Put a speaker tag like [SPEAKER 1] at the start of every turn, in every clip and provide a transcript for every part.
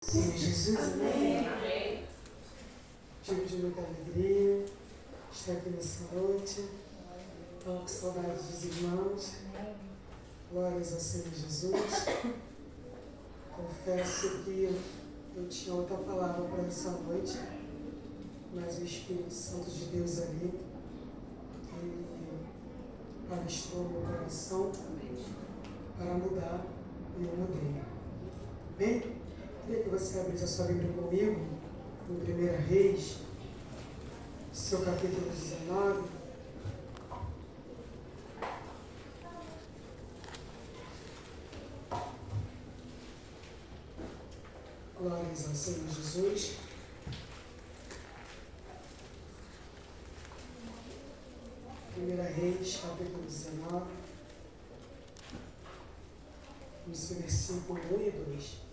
[SPEAKER 1] Senhor Jesus, amém. Digo de muita alegria estar aqui nessa noite. Estou com saudade dos irmãos. Glórias ao Senhor Jesus. Confesso que eu tinha outra palavra para essa noite, mas o Espírito Santo de Deus ali, ele palestrou no meu coração para mudar e eu mudei. Amém? Queria que você abrisse a sua Bíblia comigo, no 1 Reis, seu capítulo 19. Glórias ao Senhor Jesus. Primeira Reis, capítulo 19, nos versículos 1 e 2.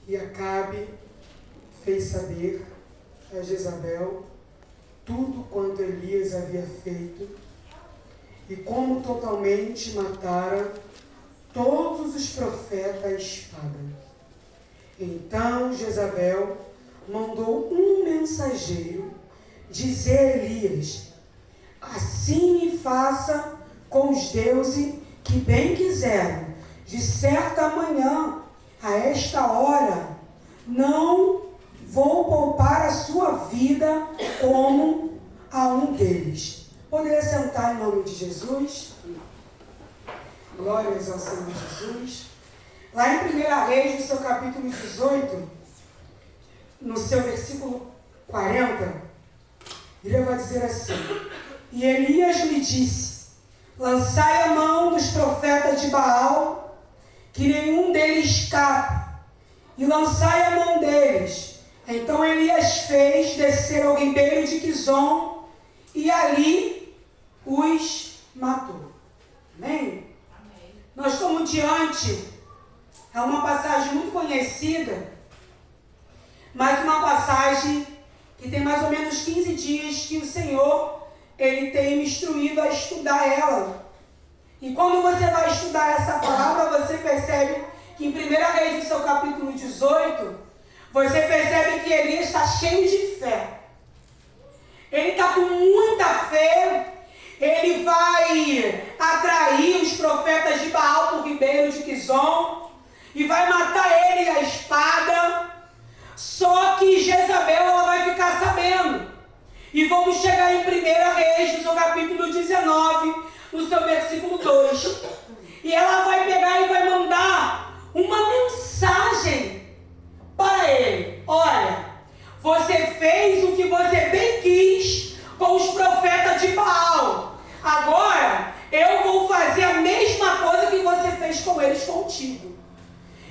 [SPEAKER 1] E Acabe fez saber a Jezabel tudo quanto Elias havia feito e como totalmente matara todos os profetas à espada. Então Jezabel mandou um mensageiro dizer a Elias: assim me faça com os deuses que bem quiserem, de certa manhã, a esta hora, não vou poupar a sua vida como a um deles. Poderia sentar em nome de Jesus? Glórias ao Senhor Jesus. Lá em 1 Reis, no seu capítulo 18, no seu versículo 40, ele vai dizer assim: e Elias lhe disse: lançai a mão dos profetas de Baal, que nenhum deles escape, e lançai a mão deles. Então Elias fez descer ao ribeiro de Quizon, e ali os matou. Amém? Amém. Nós estamos diante, é uma passagem muito conhecida, mas uma passagem que tem mais ou menos 15 dias que o Senhor, ele tem me instruído a estudar ela. E quando você vai estudar essa palavra, você percebe que em 1 Reis, no seu capítulo 18, você percebe que Elias está cheio de fé. Ele está com muita fé. Ele vai atrair os profetas de Baal para o ribeiro de Quizon e vai matar ele à espada. Só que Jezabel, ela vai ficar sabendo. E vamos chegar em 1 Reis, no seu capítulo 19, no seu versículo 2. E ela vai pegar e vai mandar uma mensagem para ele: olha, você fez o que você bem quis com os profetas de Baal. Agora eu vou fazer a mesma coisa que você fez com eles contigo.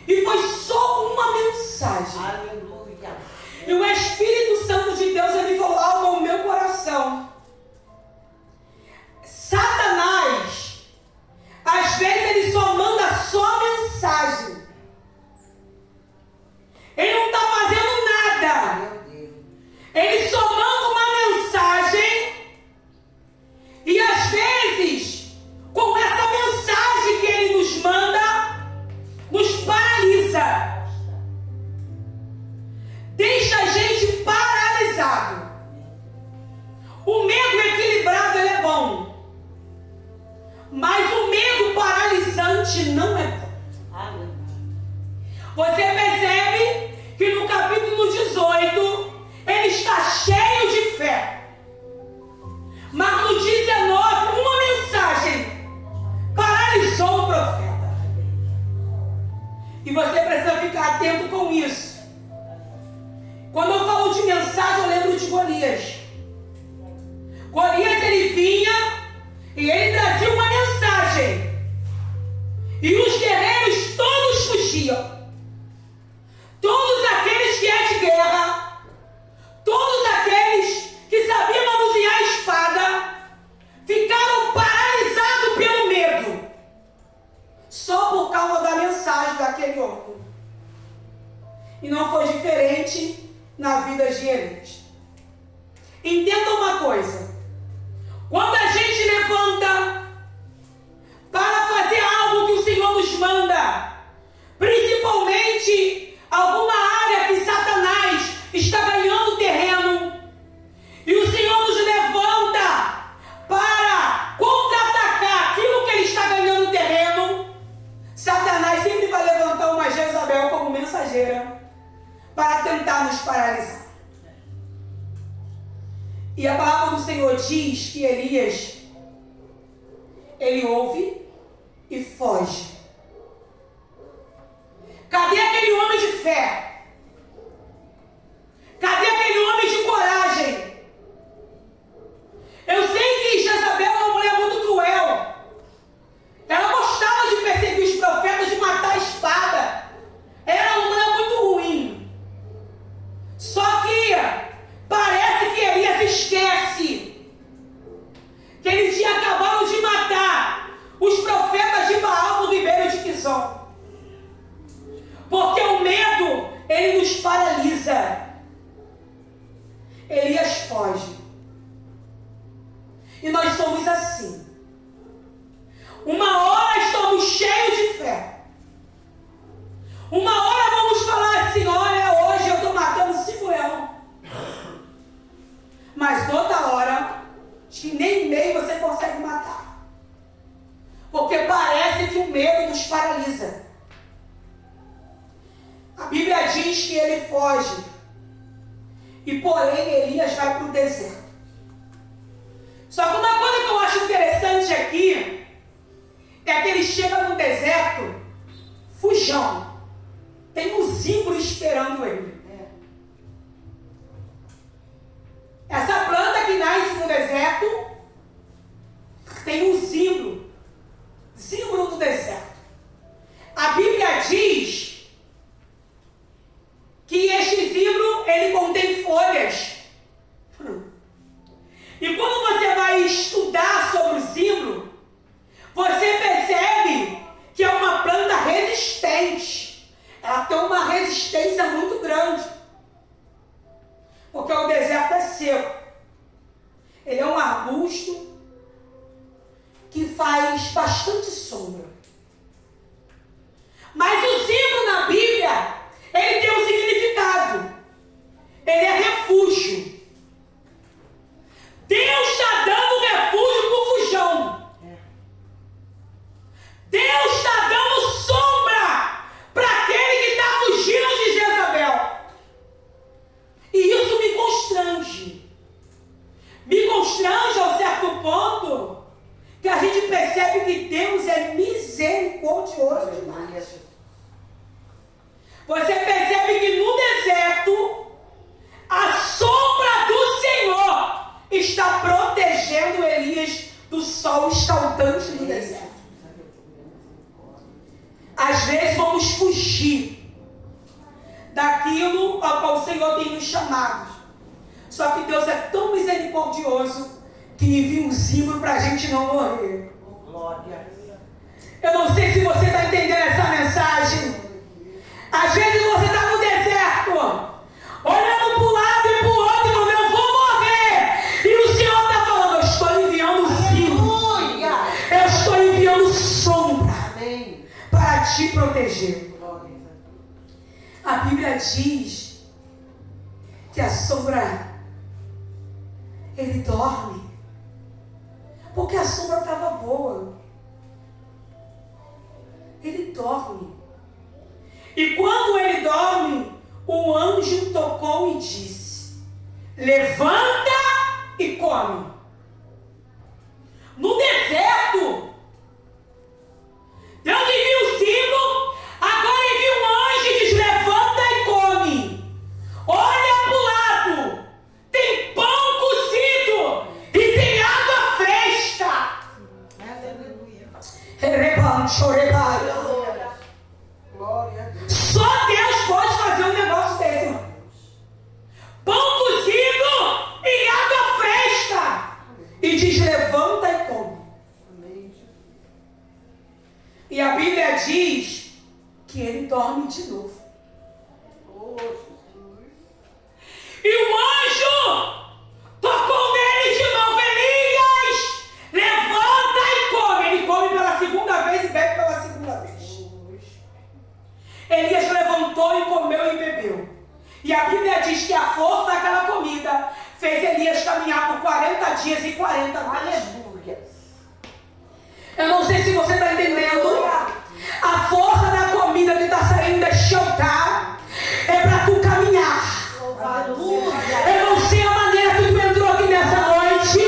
[SPEAKER 1] E foi só uma mensagem. Aleluia. E o Espírito Santo de Deus, ele falou algo ao meu coração. Satanás, às vezes ele só manda só mensagem. Ele não está fazendo nada. Ele só manda uma mensagem. E às vezes, com essa mensagem que ele nos manda, nos paralisa. Deixa a gente paralisado. O medo equilibrado, ele é bom. Mas o medo paralisante não é bom. Você percebe que no capítulo 18 ele está cheio de fé. Mas no 19, uma mensagem paralisou o profeta. E você precisa ficar atento com isso. Quando eu falo de mensagem, eu lembro de Golias. Golias, ele vinha e ele trazia uma mensagem. E os guerreiros todos fugiam. Todos aqueles que é de guerra, todos aqueles que sabiam manusear a espada, ficaram paralisados pelo medo. Só por causa da mensagem daquele homem. E não foi diferente na vida de Elias. Entenda uma coisa. Quando a gente levanta para fazer algo que o Senhor nos manda, principalmente passageira para tentar nos paralisar. E a palavra do Senhor diz que Elias, ele ouve e foge. Cadê aquele homem de fé? Cadê aquele homem de coragem? Eu sei que Jezabel é uma mulher muito cruel. Ela gostava de perseguir os profetas, de matar a espada. Era uma mulher muito ruim. Só que parece que Elias esquece que ele tinha acabado de matar os profetas de Baal no ribeiro de Quizon. Porque o medo, ele nos paralisa. Elias foge. E nós somos assim. Uma hora estamos cheios de fé. Uma hora vamos falar assim, olha, hoje eu estou matando 5 leões. Mas outra hora, acho que nem meio você consegue matar. Porque parece que o medo nos paralisa. A Bíblia diz que ele foge. E porém Elias vai para o deserto. Só que uma coisa que eu acho interessante aqui é que ele chega no deserto fujão. Tem um zimbro esperando ele. Essa planta que nasce no deserto tem um zimbro. Zimbro do deserto. A Bíblia diz que este zimbro, ele contém folhas. E quando você vai estudar sobre o zimbro, você percebe que é uma planta resistente. Ela tem uma resistência muito grande. Porque o deserto é seco. Ele é um arbusto que faz bastante sombra. Mas o zimbro na Bíblia, ele tem um significado. Ele é refúgio. Deus está dando refúgio para o fujão. Deus está dando sombra para aquele que está fugindo de Jezabel. E isso me constrange. Me constrange ao certo ponto que a gente percebe que Deus é misericordioso demais. Você percebe que no deserto a sombra do Senhor está protegendo Elias do sol escaldante do deserto. Às vezes vamos fugir daquilo ao qual o Senhor tem nos chamado. Só que Deus é tão misericordioso que envia um zimbro para a gente não morrer. Glória. Eu não sei se você está entendendo essa mensagem. Às vezes você está no deserto, olhando para um lado e para o outro, e falando, eu vou morrer. E o Senhor está falando, eu estou enviando zimbro. Eu estou enviando sombra para te proteger. A Bíblia diz que a sombra, ele dorme. Porque a sombra estava boa. Ele dorme. E quando ele dorme, o anjo tocou e disse, levanta e come. No deserto, Deus envia o zimbro, agora envia um anjo e diz, levanta e come. Olha para o lado, tem pão cozido e tem água fresca. Aleluia. Só Deus pode fazer um negócio desse, irmão. Pão cozido e água fresca. E diz, levanta e come. E a Bíblia diz que ele dorme de novo. E o anjo tocou nele de novo. Elias, levanta e come. Ele come pela segunda vez e bebe pela segunda vez. Elias levantou e comeu e bebeu. E a Bíblia diz que a força daquela comida fez Elias caminhar por 40 dias e 40 noites. Eu não sei se você está entendendo. A força da comida que está saindo deste altar Eu não sei a maneira que tu entrou aqui nessa noite,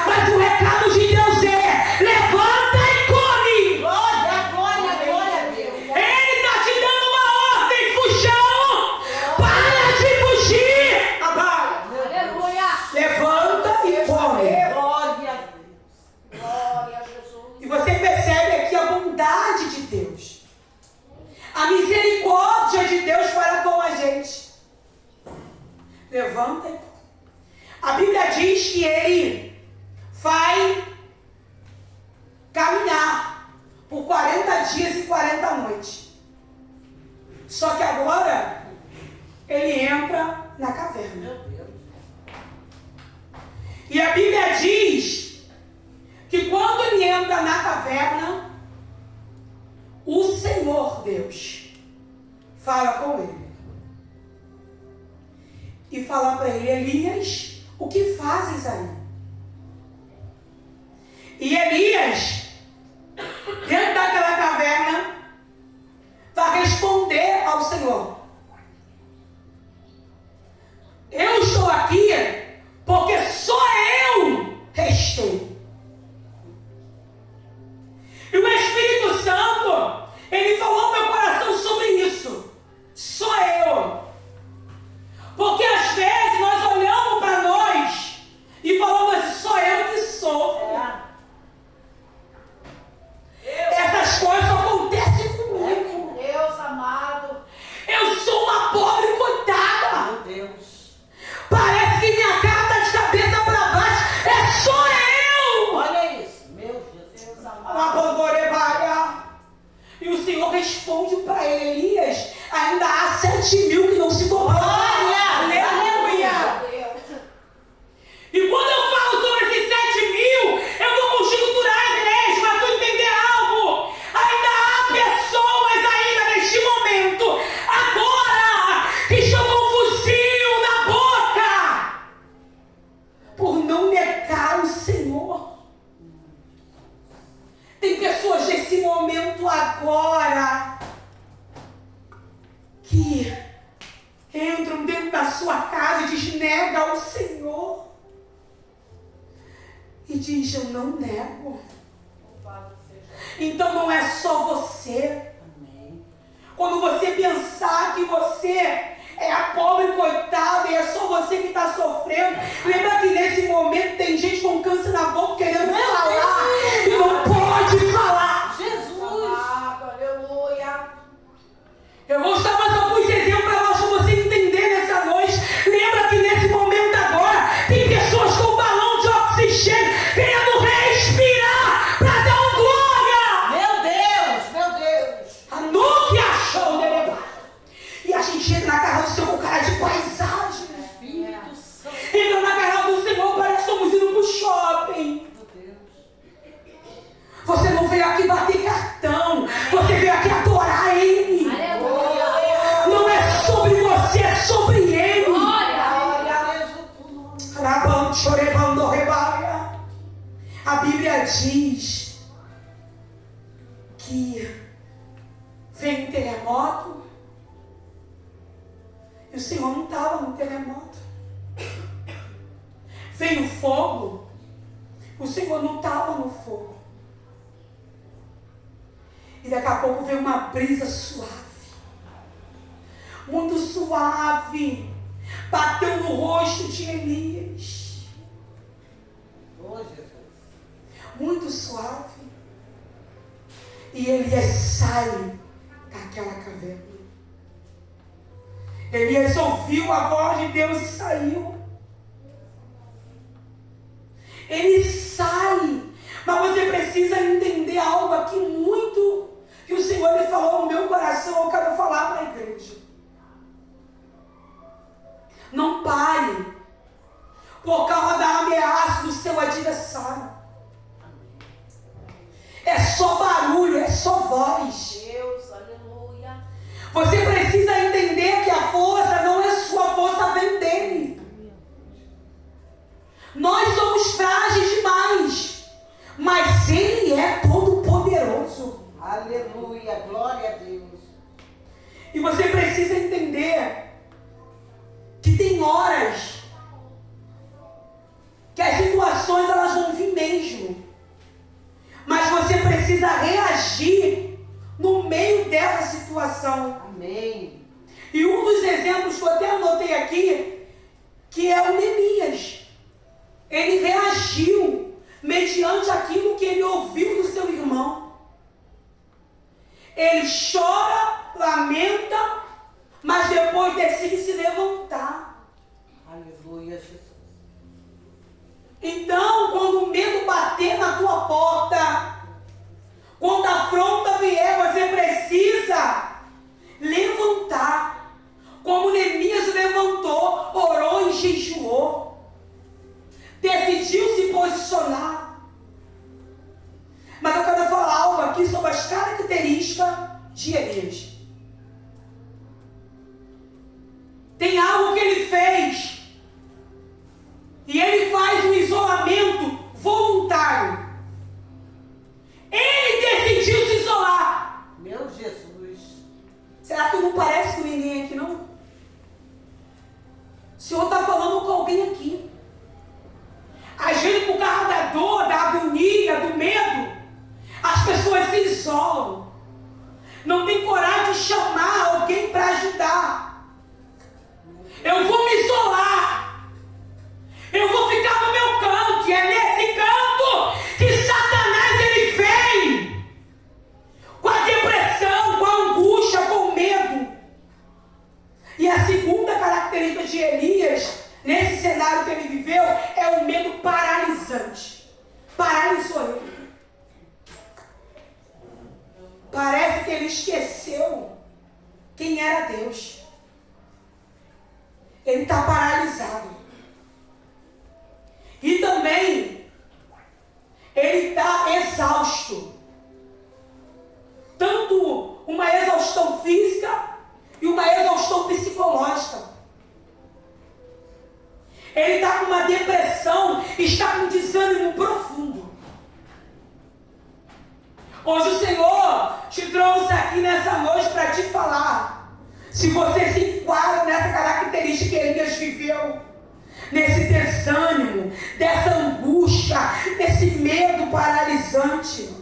[SPEAKER 1] mas o recado de Deus é: levanta e come.
[SPEAKER 2] Glória a Deus.
[SPEAKER 1] Ele está te dando uma ordem, fujão. Para de fugir.
[SPEAKER 2] Aleluia.
[SPEAKER 1] Levanta e come.
[SPEAKER 2] Glória a Deus. Glória a Jesus.
[SPEAKER 1] E você percebe aqui a bondade de Deus, a misericórdia de Deus para com a gente. Levanta e come. A Bíblia diz que ele vai caminhar por 40 dias e 40 noites. Só que agora ele entra na caverna.
[SPEAKER 2] Meu Deus.
[SPEAKER 1] E a Bíblia diz que quando ele entra na caverna, o Senhor Deus fala com ele. E fala para ele: Elias, o que fazes aí? E Elias, dentro daquela caverna, vai responder ao Senhor: eu estou aqui porque só eu restei. E o Espírito Santo, ele falou no meu coração sobre isso. Só eu. Porque às vezes nós olhamos para nós e falamos assim: só eu que sofro. Essas coisas acontecem comigo.
[SPEAKER 2] Deus amado.
[SPEAKER 1] Eu sou uma pobre coitada.
[SPEAKER 2] Meu Deus.
[SPEAKER 1] Parece que minha cara está de cabeça para baixo. É só eu.
[SPEAKER 2] Olha isso. Meu Jesus. Deus amado.
[SPEAKER 1] Labandorebaia. E o Senhor responde para ele: Elias, ainda há 7.000 que não se converteram. Aleluia.
[SPEAKER 2] Deus.
[SPEAKER 1] E quando eu falo sobre esses 7.000, eu não consigo durar a igreja, mas tu entender algo. Ainda há pessoas ainda neste momento, agora, que estão com um fuzil na boca, por não negar o Senhor. Tem pessoas nesse momento agora que entram dentro da sua casa e diz: nega o Senhor. E diz: eu não nego.
[SPEAKER 2] Louvado seja.
[SPEAKER 1] Então não é só você.
[SPEAKER 2] Amém.
[SPEAKER 1] Quando você pensar que você é a pobre coitada e é só você que está sofrendo, lembra que nesse momento tem gente com câncer na boca querendo falar e não pode falar.
[SPEAKER 2] Jesus. Amado. Aleluia.
[SPEAKER 1] Eu vou dar mais alguns exemplos para você entender nessa noite. Lembra que nesse momento agora tem pessoas com balão de oxigênio querendo respirar para dar um glória.
[SPEAKER 2] Meu Deus. Meu Deus.
[SPEAKER 1] A nuvem achou dele. E a gente entra na casa do Senhor com cara de paisagem.
[SPEAKER 2] Espírito Santo.
[SPEAKER 1] Entra na casa do Senhor, parece que estamos indo para o shopping.
[SPEAKER 2] Meu Deus.
[SPEAKER 1] Você não veio aqui bater cartão. Você veio aqui adorar Ele.
[SPEAKER 2] Aleluia.
[SPEAKER 1] Não é sobre você, é sobre Ele.
[SPEAKER 2] Glória seja o nome.
[SPEAKER 1] A Bíblia diz que veio um terremoto e o Senhor não estava no terremoto. Veio fogo, o Senhor não estava no fogo. E daqui a pouco veio uma brisa suave, muito suave, bateu no rosto de Elias.
[SPEAKER 2] Oh, Jesus.
[SPEAKER 1] Muito suave. E Elias sai daquela caverna. Elias ouviu a voz de Deus e saiu. Ele sai. Mas você precisa entender algo aqui muito que o Senhor lhe falou no meu coração. Eu quero falar para a igreja. Não pare por causa da ameaça do seu adversário. É só barulho, é só voz.
[SPEAKER 2] Deus, aleluia.
[SPEAKER 1] Você precisa entender que a força não é sua força, vem dele. Nós somos frágeis demais, mas ele é todo poderoso.
[SPEAKER 2] Aleluia, glória a Deus.
[SPEAKER 1] E você precisa entender que tem horas que as situações elas vão vir mesmo. Mas você precisa reagir no meio dessa situação.
[SPEAKER 2] Amém.
[SPEAKER 1] E um dos exemplos que eu até anotei aqui, que é o Neemias. Ele reagiu mediante aquilo que ele ouviu do seu irmão. Ele chora, lamenta, mas depois decide se levantar.
[SPEAKER 2] Aleluia, Jesus.
[SPEAKER 1] Então, quando o medo bater na tua porta, quando a afronta vier, você precisa levantar. Como Neemias levantou, orou e jejuou. Decidiu se posicionar. Mas eu quero falar algo aqui sobre as características de Elias. Tem algo que ele fez. E ele faz um isolamento voluntário. Ele decidiu se isolar.
[SPEAKER 2] Meu Jesus.
[SPEAKER 1] Será que não parece com ninguém aqui, não? O Senhor está falando com alguém aqui. Às vezes, por causa da dor, da agonia, do medo, as pessoas se isolam. Não tem coragem de chamar alguém para ajudar. Eu vou me isolar. Eu vou ficar no meu canto. E é nesse canto que Satanás ele vem. Com a depressão, com a angústia, com o medo. E a segunda característica de Elias, nesse cenário que ele viveu, é o medo paralisante. Paralisou ele. Parece que ele esqueceu quem era Deus. Ele está paralisado. E também, ele está exausto. Tanto uma exaustão física e uma exaustão psicológica. Ele está com uma depressão, está com um desânimo profundo. Hoje o Senhor te trouxe aqui nessa noite para te falar. Se você se enquadra nessa característica que Elias viveu, nesse desânimo, dessa angústia, desse medo paralisante,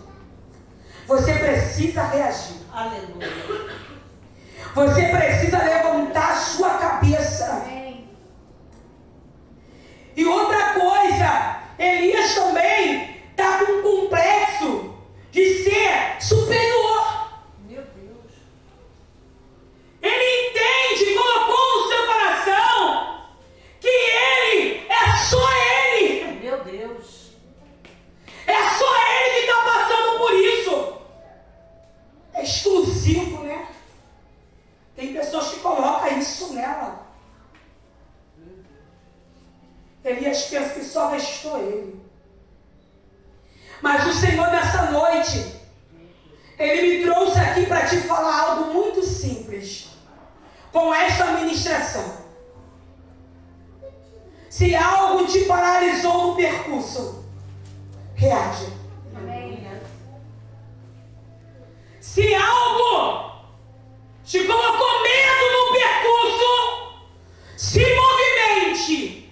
[SPEAKER 1] você precisa reagir.
[SPEAKER 2] Aleluia.
[SPEAKER 1] Você precisa levantar a sua cabeça. E outra coisa, Elias também está com um complexo de ser superior.
[SPEAKER 2] Meu Deus.
[SPEAKER 1] Ele entende, colocou no seu coração que ele é só ele.
[SPEAKER 2] Meu Deus.
[SPEAKER 1] É só ele que está passando por isso. É exclusivo, né? Tem pessoas que colocam isso nela. Elias pensa que só restou ele. Mas o Senhor nessa noite, Ele me trouxe aqui para te falar algo muito simples. Com esta ministração. Se algo te paralisou no percurso, reaja.
[SPEAKER 2] Amém.
[SPEAKER 1] Se algo te colocou medo no percurso, se movimente.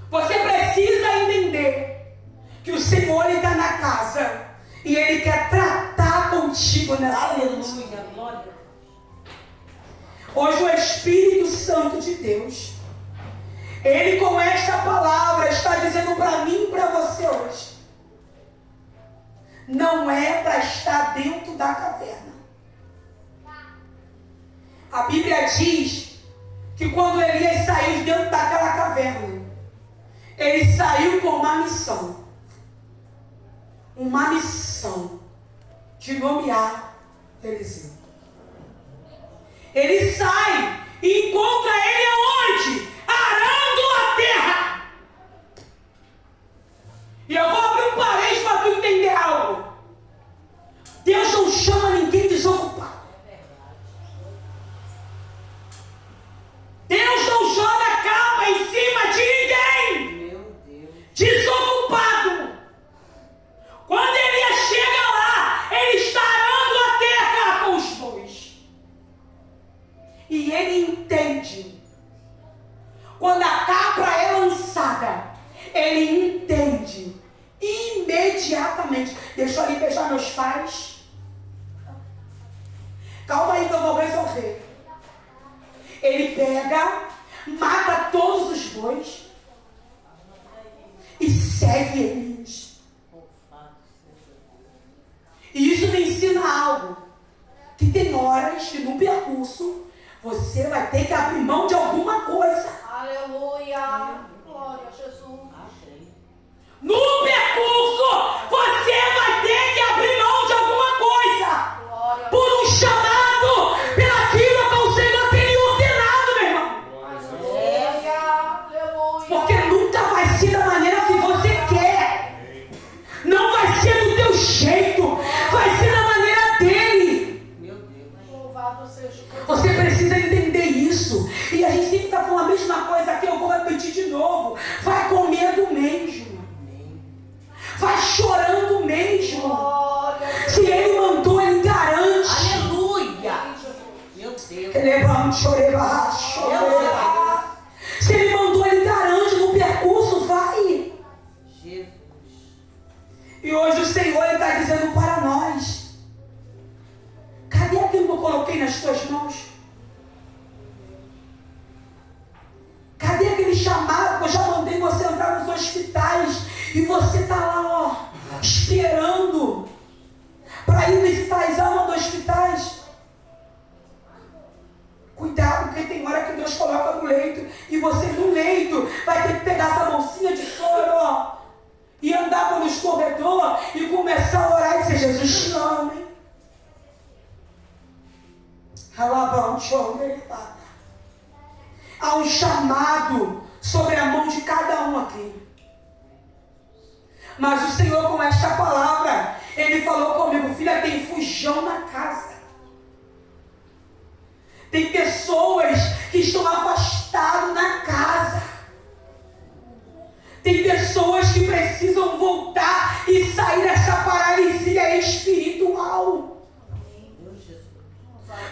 [SPEAKER 1] Você precisa entender que o Senhor está na casa e Ele quer tratar contigo nessa noite.
[SPEAKER 2] Aleluia. Glória a Deus.
[SPEAKER 1] Hoje o Espírito Santo de Deus, Ele com esta palavra está dizendo para mim e para você hoje. Não é para estar dentro da caverna. A Bíblia diz que quando Elias saiu dentro daquela caverna, ele saiu com uma missão. Uma missão de nomear Eliseu. Ele sai e encontra ele aonde? Arando a terra. E eu vou abrir um parênteses para tu entender algo. Deus não chama ninguém desocupado. Deus não joga capa em cima de ninguém.
[SPEAKER 2] Meu Deus.
[SPEAKER 1] Desocupado. Quando ele chega lá, ele está arando a terra com os bois. E ele entende quando a cabra é lançada, ele entende imediatamente. Deixa eu ali beijar meus pais. Calma aí que eu vou resolver. Ele pega, mata todos os bois e segue eles. E isso me ensina algo. Que tem horas que no percurso você vai ter que abrir mão de alguma coisa.
[SPEAKER 2] Aleluia. Glória a Jesus.
[SPEAKER 1] No percurso você vai ter que abrir mão de alguma coisa.
[SPEAKER 2] Glória a
[SPEAKER 1] Por um chamado, pelaquilo que o Senhor tem lhe ordenado, meu irmão.
[SPEAKER 2] Aleluia. Aleluia.
[SPEAKER 1] Porque nunca vai ser da maneira que você quer. Não vai ser do teu jeito. Vai ser da maneira dele.
[SPEAKER 3] Meu Deus.
[SPEAKER 2] Louvado seja o Deus.
[SPEAKER 1] Você precisa entender isso. E a gente sempre está falando a mesma coisa aqui. Eu vou repetir de novo. Vai com medo mesmo. Vai chorando mesmo.
[SPEAKER 2] Glória a Deus.
[SPEAKER 1] Se ele mandou, ele garante.
[SPEAKER 3] Aleluia. Meu Deus.
[SPEAKER 1] Levante, choreba, choreba. Se ele mandou, ele garante. No percurso, vai.
[SPEAKER 3] Jesus.
[SPEAKER 1] E hoje o Senhor está dizendo para nós: cadê aquilo que eu coloquei nas tuas mãos? Cadê aquele chamado que eu já mandei você entrar nos hospitais e você está lá, ó, esperando para ir visitar as almas dos hospitais? Cuidado, porque tem hora que Deus coloca no leito e você no leito vai ter que pegar essa bolsinha de soro, ó, e andar pelos corredores e começar a orar e dizer: Jesus te ama, hein? Há um chamado sobre a mão de cada um aqui. Mas o Senhor, com esta palavra, Ele falou comigo: filha, tem fujão na casa. Tem pessoas que estão afastadas na casa. Tem pessoas que precisam voltar e sair dessa paralisia espiritual.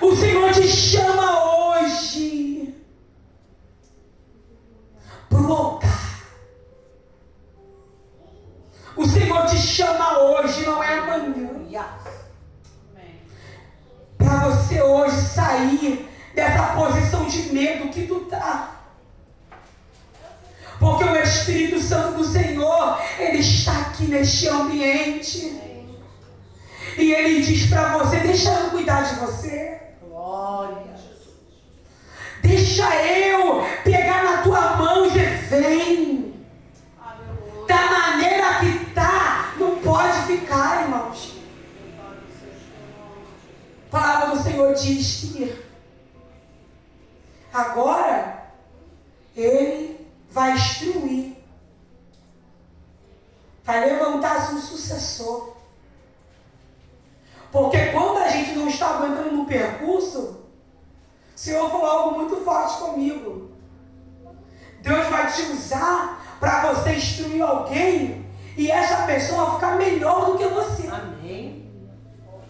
[SPEAKER 1] O Senhor te chama hoje para o altar. O Senhor te chama hoje, não é amanhã. Para você hoje sair dessa posição de medo que tu está. Porque o Espírito Santo do Senhor, Ele está aqui neste ambiente. E Ele diz para você: deixa eu cuidar de você.
[SPEAKER 2] Glória a Jesus.
[SPEAKER 1] Deixa eu pegar na tua mão e dizer: vem.
[SPEAKER 2] Aleluia.
[SPEAKER 1] Da maneira que está, não pode ficar, irmãos. A palavra do Senhor diz que agora Ele vai instruir, vai levantar-se um sucessor. Porque quando a gente não está aguentando no percurso, o Senhor falou algo muito forte comigo. Deus vai te usar para você instruir alguém e essa pessoa ficar melhor do que você.
[SPEAKER 3] Amém.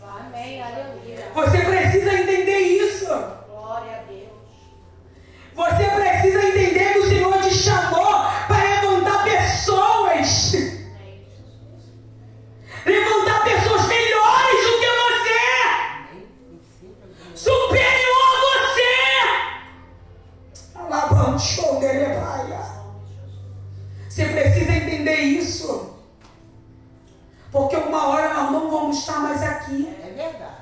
[SPEAKER 2] Amém. Aleluia.
[SPEAKER 1] Você precisa entender isso.
[SPEAKER 2] Glória a Deus.
[SPEAKER 1] Você precisa entender que o Senhor te chamou para levantar pessoas. Levantar pessoas melhores do que você. Superior a você. Alabante, você precisa entender isso. Porque uma hora nós não vamos estar mais aqui.
[SPEAKER 3] É verdade.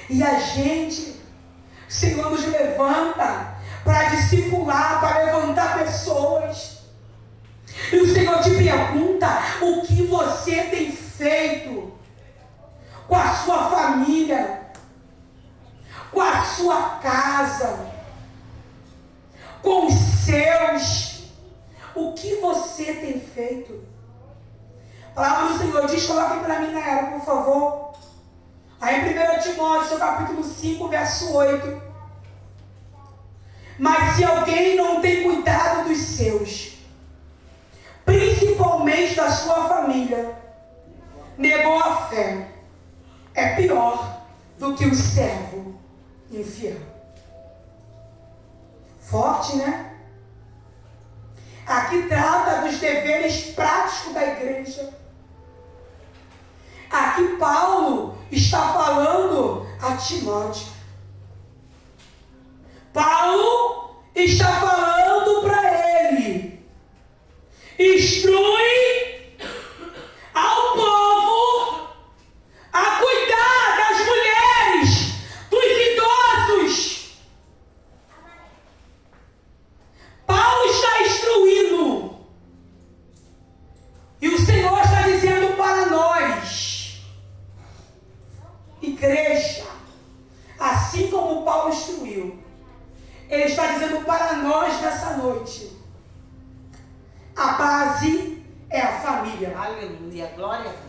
[SPEAKER 1] E a gente, o Senhor nos levanta para discipular, para levantar pessoas. E o Senhor te pergunta: o que você tem feito com a sua família, com a sua casa, com os seus? O que você tem feito? A palavra do Senhor diz, coloque para mim na era, por favor. Aí em 1 Timóteo, capítulo 5, verso 8. Mas se alguém não tem cuidado dos seus, principalmente da sua família, negou a fé, é pior do que o servo infiel. Forte, né? Aqui trata dos deveres práticos da igreja. Aqui Paulo está falando a Timóteo. Paulo está falando para ele: instrui ao povo a cuidar das mulheres, dos idosos. Paulo está instruindo. E o Senhor está dizendo para nós, igreja, assim como Paulo instruiu, ele está dizendo para nós nessa noite: a base é a família.
[SPEAKER 3] Aleluia. Glória a Deus.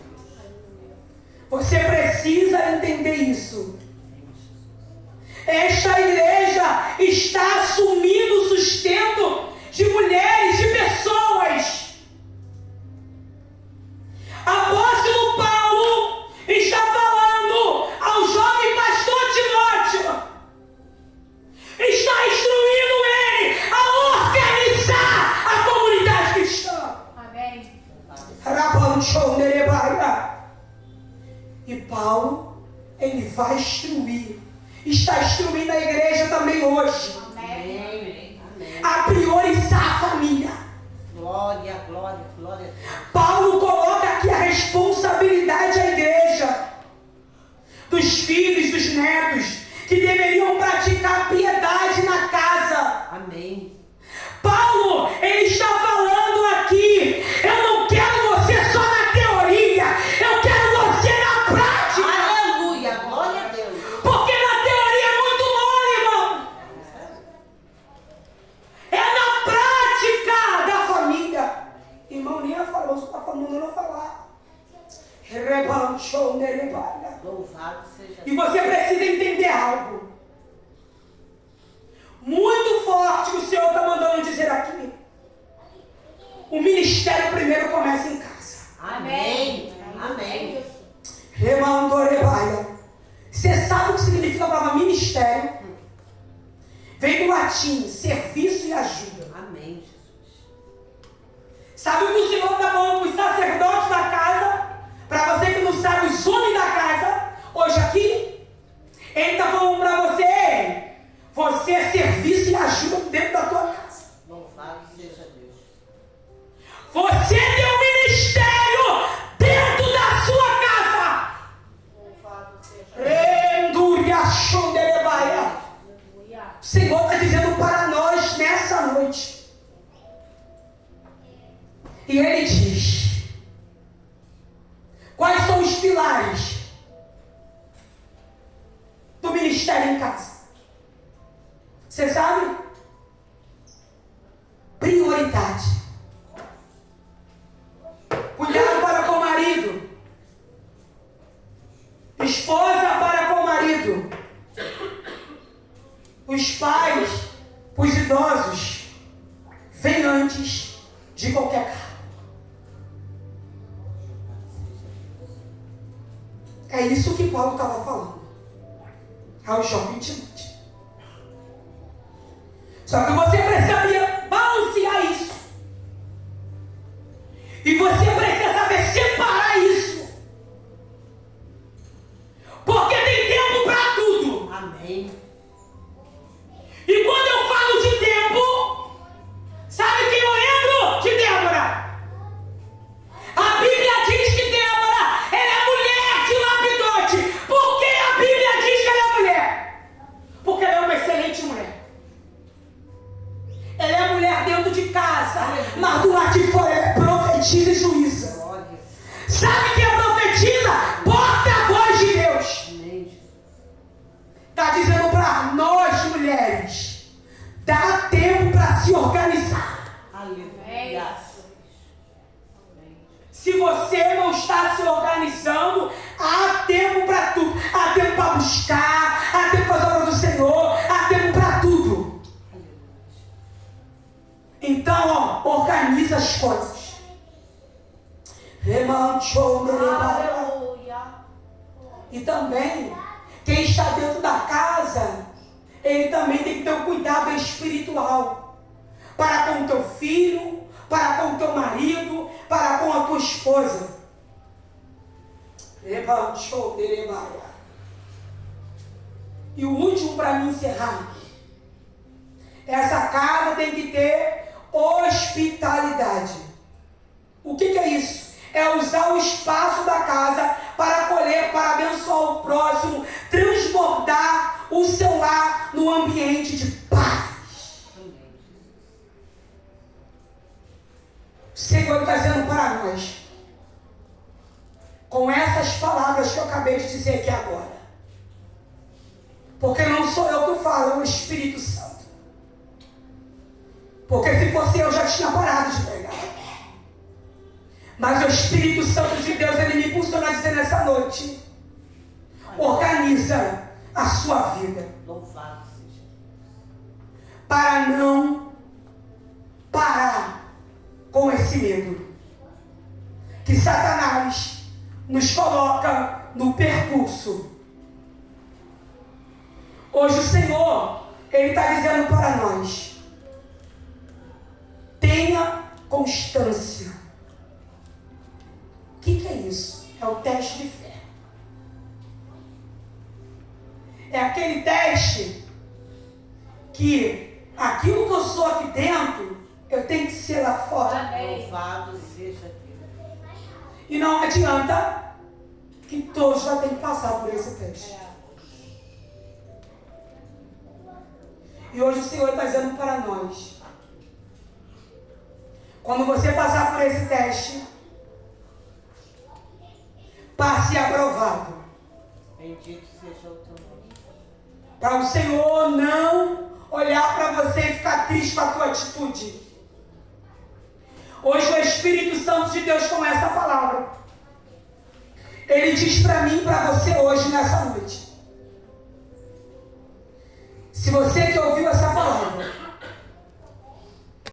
[SPEAKER 1] Você precisa entender isso. Esta igreja está assumindo o sustento de mulheres, de pessoas. Apóstolo Paulo está falando ao jovem pastor Timóteo, está instruindo ele a organizar a comunidade cristã.
[SPEAKER 2] Amém.
[SPEAKER 1] E Paulo, ele vai instruir, está instruindo a igreja também hoje
[SPEAKER 3] Amém. Amém.
[SPEAKER 1] a priorizar a família.
[SPEAKER 3] Glória, glória, glória.
[SPEAKER 1] Paulo coloca aqui a responsabilidade à igreja, dos filhos, dos netos, que deveriam praticar piedade na casa.
[SPEAKER 3] Amém.
[SPEAKER 1] Paulo, ele está falando aqui: eu não quero você só na teoria, eu quero você na prática.
[SPEAKER 3] Aleluia. Glória a Deus.
[SPEAKER 1] Porque na teoria é muito mole, irmão. É na prática da família. Irmão, nem ia falar, você está falando, não falar.
[SPEAKER 3] Louvado seja
[SPEAKER 1] E você precisa entender algo muito forte que o Senhor está mandando dizer aqui. O ministério primeiro começa em casa.
[SPEAKER 3] Amém. Amém.
[SPEAKER 1] Remandorebaia. Você sabe o que significa a palavra ministério? Vem do latim, serviço e ajuda.
[SPEAKER 3] Amém, Jesus.
[SPEAKER 1] Sabe o que o Senhor está falando para os sacerdotes da casa? Para você que não sabe, os homens da casa, hoje aqui, ele está falando para você: você é serviço e ajuda dentro da tua casa.
[SPEAKER 3] Louvado seja Deus.
[SPEAKER 1] Você tem um ministério dentro da sua casa.
[SPEAKER 2] Louvado seja
[SPEAKER 1] Renduriachonderebaia.
[SPEAKER 2] Aleluia.
[SPEAKER 1] O Senhor está dizendo para nós nessa noite. E Ele diz: quais são os pilares do ministério em casa? Você sabe? Prioridade. Cuidado para com o marido. Esposa para com o marido. Os pais, os idosos, vêm antes de qualquer carro. É isso que Paulo estava falando ao jovem Timóteo. Só que você precisa balancear isso. E você precisa saber separar isso. Porque tem tempo para tudo.
[SPEAKER 3] Amém.
[SPEAKER 1] E quando eu falo de tempo, sabe quem eu lembro? De Débora. A Bíblia diz que Débora, ela é mulher de Lapidote. Por que a Bíblia diz que ela é mulher? Porque ela é uma excelente mulher. Ela é mulher dentro de casa, mas do lado de fora ela é profetisa e juíza.
[SPEAKER 3] Glória.
[SPEAKER 1] Sabe quem é profetisa? Porta-voz de Deus.
[SPEAKER 3] Amém, Jesus.
[SPEAKER 1] Está dizendo para nós, mulheres, dá tempo para se organizar.
[SPEAKER 3] Aleluia.
[SPEAKER 1] Se você não está se organizando, há tempo para tudo. Há tempo para buscar, há tempo para a obra do Senhor, há tempo para tudo. Então, ó, organiza as coisas.
[SPEAKER 2] Aleluia.
[SPEAKER 1] E também, quem está dentro da casa, ele também tem que ter o cuidado cuidado espiritual para com o teu filho, para com o teu marido, para com a tua esposa. E o último para me encerrar. Essa casa tem que ter hospitalidade. O que é isso? É usar o espaço da casa para acolher, para abençoar o próximo, transbordar o seu lar no ambiente de paz. O Senhor está dizendo para nós, com essas palavras que eu acabei de dizer aqui agora, porque não sou eu que falo, é o Espírito Santo. Porque se fosse eu, já tinha parado de pregar. Mas o Espírito Santo de Deus, ele me impulsiona a dizer nessa noite, organiza a sua vida.
[SPEAKER 3] Louvado seja.
[SPEAKER 1] Para não parar com esse medo que Satanás nos coloca no percurso. Hoje o Senhor, ele está dizendo para nós, tenha constância. O que é isso? É o teste de fé. É aquele teste que aquilo que eu sou aqui dentro, eu tenho que ser lá fora.
[SPEAKER 2] Amém.
[SPEAKER 3] Louvado seja Deus.
[SPEAKER 1] E não adianta que todos já têm que passar por esse teste. E hoje o Senhor está dizendo para nós, quando você passar por esse teste, passe aprovado.
[SPEAKER 3] Bendito seja o teu nome.
[SPEAKER 1] Para o Senhor não olhar para você e ficar triste com a tua atitude. Hoje o Espírito Santo de Deus com essa palavra, ele diz para mim e para você hoje nessa noite. Se você que ouviu essa